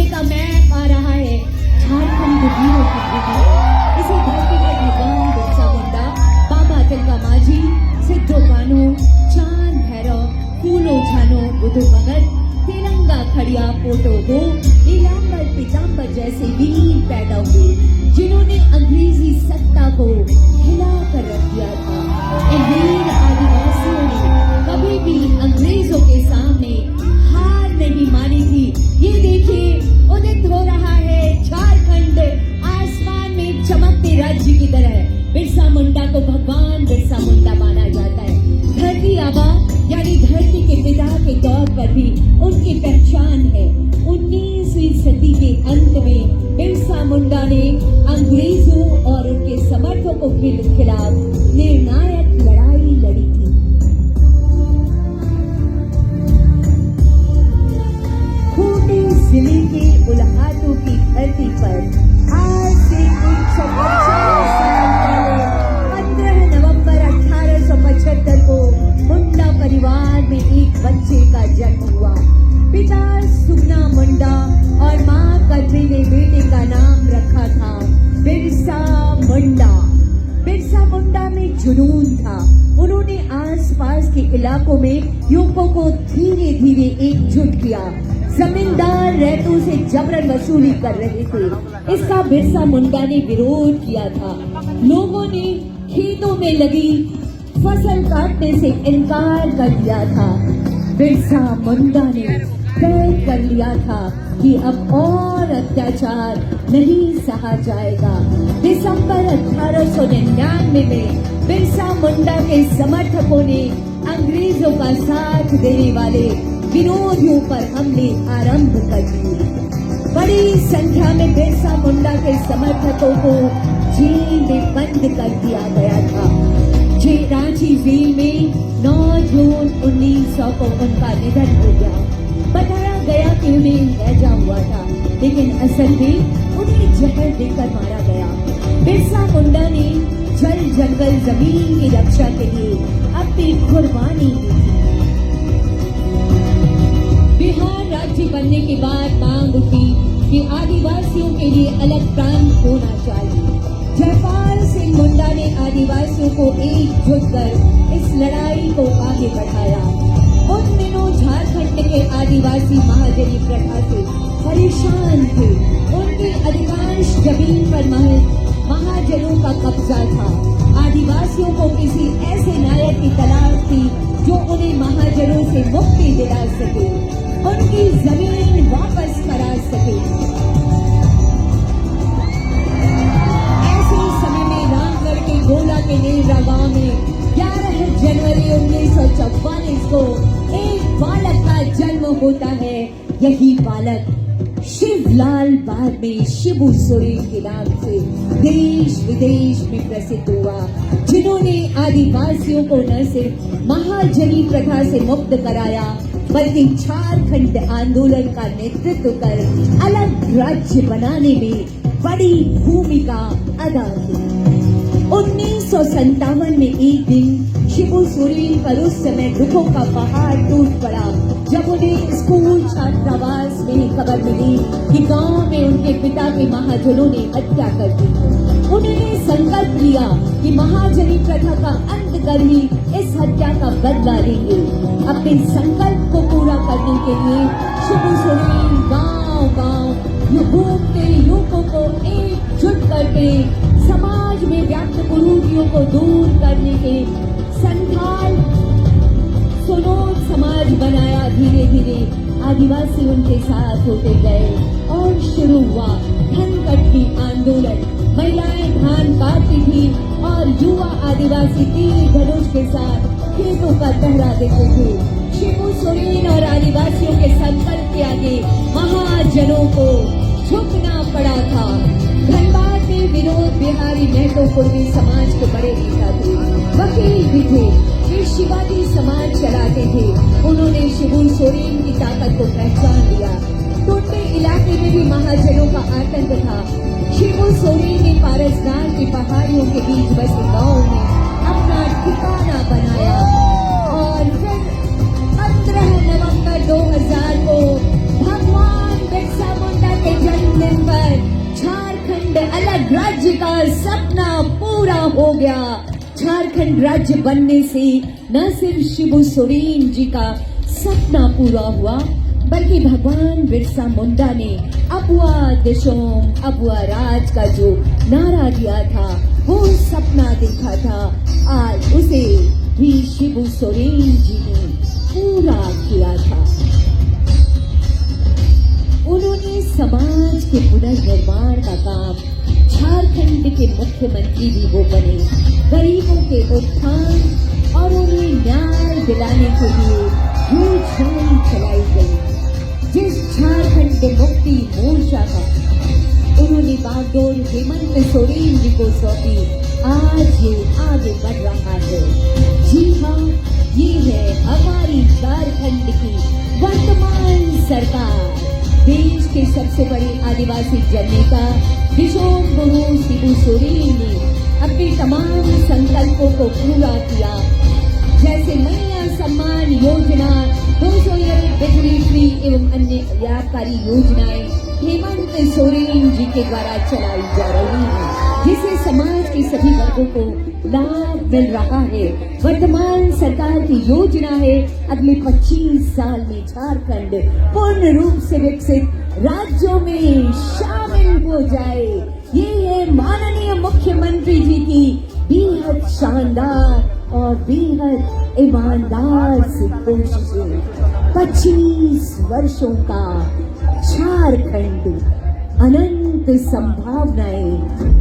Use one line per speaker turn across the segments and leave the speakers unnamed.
झारखंड का मैप आ रहा है, झारखंड वीरों की भूमि। इसी धरती पर भगवान बिरसा मुंडा, बाबा तिलका माझी, सिद्धो कान्हू, चांद भैरव, फूलो झानो, बुधु भगत, तिरंगा खड़िया पोटो गो, नीलांबर पीतांबर जैसे वीर पैदा हुए, जिन्होंने अंग्रेजी सत्ता को हिला कर रख दिया था। इन वीर आदिवासियों ने कभी भी अंग्रेजों के सामने हार नहीं मानी थी। ये देखिए, उदित हो रहा है झारखंड आसमान में चमकते राज्य की तरह। बिरसा मुंडा को भगवान बिरसा मुंडा माना जाता है। धरती आबा यानी धरती के पिता के तौर पर भी उनकी पहचान है। 19वीं सदी के अंत में बिरसा मुंडा ने अंग्रेजों और उनके समर्थकों के खिलाफ निर्णायक लड़ाई लड़ी थी। खूंटी जिले के उल्हाटू की धरती पर आज से 145 साल पहले 15 नवंबर 1875 को मुंडा परिवार में एक बच्चे का जन्म हुआ। पिता सुगना मुंडा और मां कद्री ने बेटे का नाम रखा था बिरसा मुंडा। बिरसा मुंडा में जुनून था। उन्होंने आसपास के इलाकों में युवकों को धीरे धीरे एकजुट किया। जमींदार रैतों से जबरन वसूली कर रहे थे। इसका बिरसा मुंडा ने विरोध किया था। लोगों ने खेतों में लगी फसल काटने से इनकार कर दिया था। बिरसा मुंडा ने तय कर लिया था कि अब और अत्याचार नहीं सहा जाएगा। दिसंबर 1899 में बिरसा मुंडा के समर्थकों ने अंग्रेजों का साथ देने वाले विरोधियों पर हमले आरंभ कर दिए। बड़ी संख्या में बिरसा मुंडा के समर्थकों को जेल में बंद कर दिया गया था। रांची जेल में 9 जून 1900 को उनका निधन हो गया। बताया गया कि उन्हें हैजा हुआ था, लेकिन असल में उन्हें जहर देकर मारा गया। बिरसा मुंडा ने जल जंगल जमीन की रक्षा के लिए अपनी कुर्बानी दी थी। बिहार राज्य बनने के बाद मांग उठी कि आदिवासियों के लिए अलग प्रांत होना चाहिए। जयपाल सिंह मुंडा ने आदिवासियों को एकजुट कर इस लड़ाई को आगे बढ़ाया। उन दिनों झारखंड के आदिवासी महाजनी प्रथा से परेशान थे। उनकी अधिकांश जमीन पर महाजनों का कब्जा था। आदिवासियों को किसी ऐसे नायक की तलाश थी जो उन्हें महाजनों से मुक्ति दिला सके, उनकी जमीन वापस करा सके। ऐसे समय में रामगढ़ के गोला के नेवरा गांव में 11 जनवरी 1944 को एक बालक का जन्म होता है। यही बालक शिवलाल बाद में शिबू सोरेन के नाम से देश विदेश में प्रसिद्ध हुआ, जिन्होंने आदिवासियों को न सिर्फ महाजनी प्रथा से मुक्त कराया, बल्कि झारखंड आंदोलन का नेतृत्व कर अलग राज्य बनाने में बड़ी भूमिका अदा की। 1957 में एक दिन शिबू सोरेन पर उस समय दुखों का पहाड़ टूट पड़ा जब उन्हें स्कूल छात्रावास में खबर मिली कि गांव में उनके पिता के महाजनों ने हत्या कर दी। उन्होंने संकल्प लिया कि महाजनी प्रथा का अंत कर ही इस हत्या का बदला लेंगे। अपने संकल्प को पूरा करने के लिए शिबू सोरेन गांव-गांव घूमते युवकों को एकजुट करके समाज में व्याप्त कुरीतियों को दूर करने के संथाल सुनोद समाज बनाया। धीरे धीरे आदिवासी उनके साथ होते गए और शुरू हुआ धनकट्टी आंदोलन। महिलाएं धान काटती थी और युवा आदिवासी तीर धनुष के साथ खेतों का पहरा देते थे। शिबू सोरेन और आदिवासियों के संकल्प के आगे महाजनों को झुकना पड़ा था। धनबाद में विनोद बिहारी महतो कुर्मी समाज के बड़े नेता थे, वकील भी थे। वे शिवाजी समाज चलाते थे। उन्होंने शिबू सोरेन की ताकत को पहचान लिया। टोटे इलाके में भी महाजनों का आतंक था। शिबू सोरेन ने पारसनाथ की पहाड़ियों के बीच बसे गांव में अपना ठिकाना बनाया और फिर 15 नवंबर 2000 को भगवान बिरसा मुंडा राज्य का सपना पूरा हो गया। झारखंड राज्य बनने से न सिर्फ शिबू सोरेन जी का सपना पूरा हुआ, बल्कि भगवान बिरसा मुंडा ने अबुआ देशोम अबुआ राज का जो नारा दिया था, वो सपना देखा था, आज उसे भी शिबू सोरेन जी ने पूरा किया था। उन्होंने समाज के पुनर्निर्माण का काम, झारखंड के मुख्यमंत्री भी वो बने, गरीबों के उत्थान और उन्हें न्याय दिलाने के लिए योजनाएं चलाई गई। जिस झारखंड मुक्ति मोर्चा का उन्होंने बागडोर हेमंत सोरेन जी को सौंपी, आज ये आगे बढ़ रहा है। जी हाँ, ये है हमारी झारखंड की वर्तमान सरकार। देश के सबसे बड़े आदिवासी जननेता दिशोम गुरु शिबू सोरेन ने अपने तमाम संकल्पों को पूरा किया, जैसे महिला सम्मान योजना, 200 यूनिट बिजली फ्री एवं अन्य लाभकारी योजनाएं हेमंत सोरेन जी के द्वारा चलाई जा रही हैं, जिससे समाज के सभी वर्गों को लाभ मिल रहा है। वर्तमान सरकार की योजना है अगले 25 साल में झारखंड पूर्ण रूप से विकसित राज्यों में शामिल हो जाए। ये है माननीय मुख्यमंत्री जी की बेहद शानदार और बेहद ईमानदार से कोशिशें। 25 वर्षों का झारखंड अनंत संभावनाएं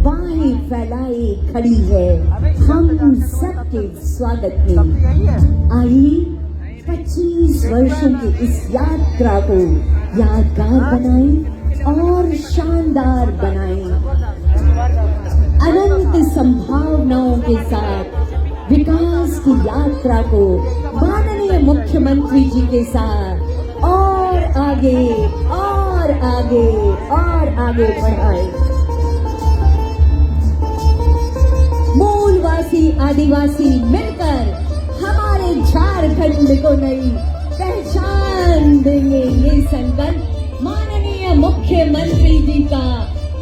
बाहें फैलाए खड़ी है हम सबके स्वागत में। आइए 25 वर्षों की इस यात्रा को यादगार बनाएं और शानदार बनाएं। अनंत संभावनाओं के साथ विकास की यात्रा को माननीय मुख्यमंत्री जी के साथ और आगे और आगे और आगे बढ़ाएं। मूलवासी आदिवासी मिलकर हमारे झारखंड को नई पहचान देंगे। ये संकल्प माननीय मुख्यमंत्री जी का,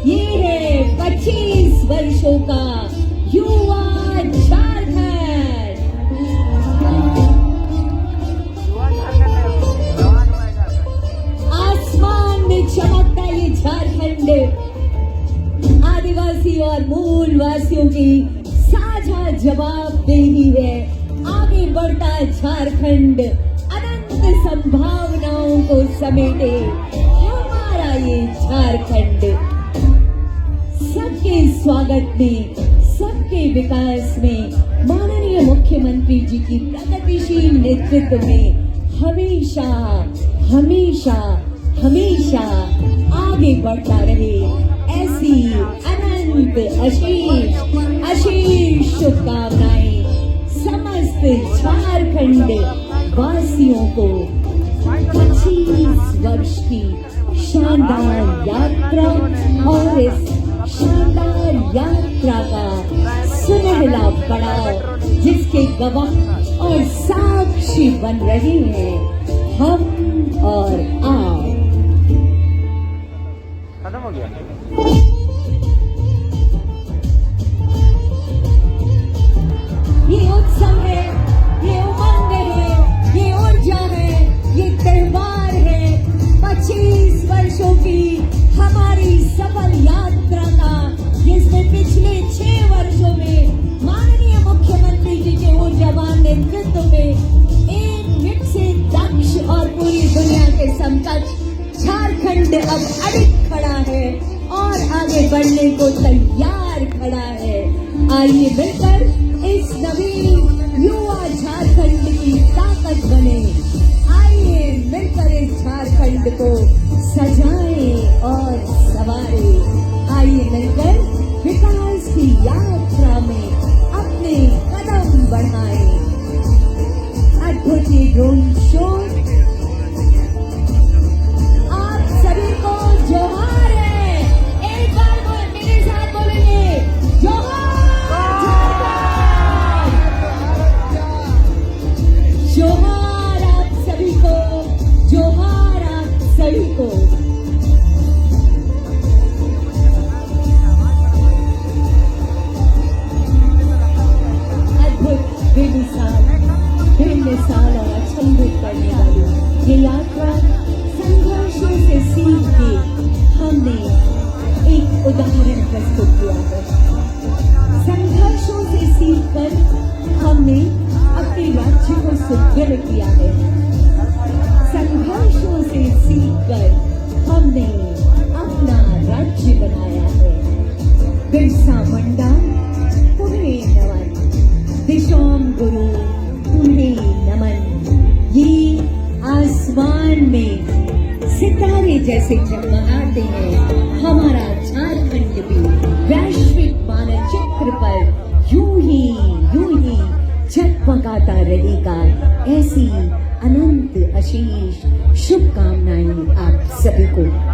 ये है 25 वर्षों का युवा झारखंड। आसमान में चमकता ये झारखंड आदिवासी और मूलवासियों की साझा जवाबदेही है। आगे बढ़ता झारखंड अनंत संभावनाओं को समेटे हमारा ये झारखंड सबके स्वागत में, सबके विकास में, माननीय मुख्यमंत्री जी की प्रगतिशील नेतृत्व में हमेशा हमेशा हमेशा आगे बढ़ता रहे। ऐसी अनंत अशीष अशीष शुभकामनाएं समस्त झारखंड वासियों को 25 वर्ष की शानदार यात्रा और इस शानदार यात्रा का सुनहला पड़ाव, जिसके गवाह और साक्षी बन रहे हैं हम और आप।
खत्म हो गया।
ये उत्सव है, ये उमंग है, ये ऊर्जा है, ये त्योहार है 25 वर्षों की हमारी सफल यात्रा का, जिसमें पिछले 6 वर्षों में माननीय मुख्यमंत्री जी के ऊर्जावान नेतृत्व में एक विकसित, दक्ष और पूरी दुनिया के समकक्ष झारखंड अब अडिग खड़ा है और आगे बढ़ने को तैयार खड़ा है। आइए मिलकर इस नवीन युवा झारखंड की ताकत बने। आइए मिलकर इस झारखंड को सजाएं और संवारें। आइए मिलकर विकास की यात्रा में अपने कदम बढ़ाएं। अद्भुत ये ड्रोन शो आप सभी को जोहार है। एक बार मेरे साथ बोलेंगे जोहार झारखंड। जोहार आप सभी को, जोहार आप सभी को। जैसे जगमगाते हैं हमारा झारखंड भी वैश्विक मानचित्र पर यूं ही जगमगाता रहेगा। ऐसी अनंत आशीष शुभकामनाएं आप सभी को।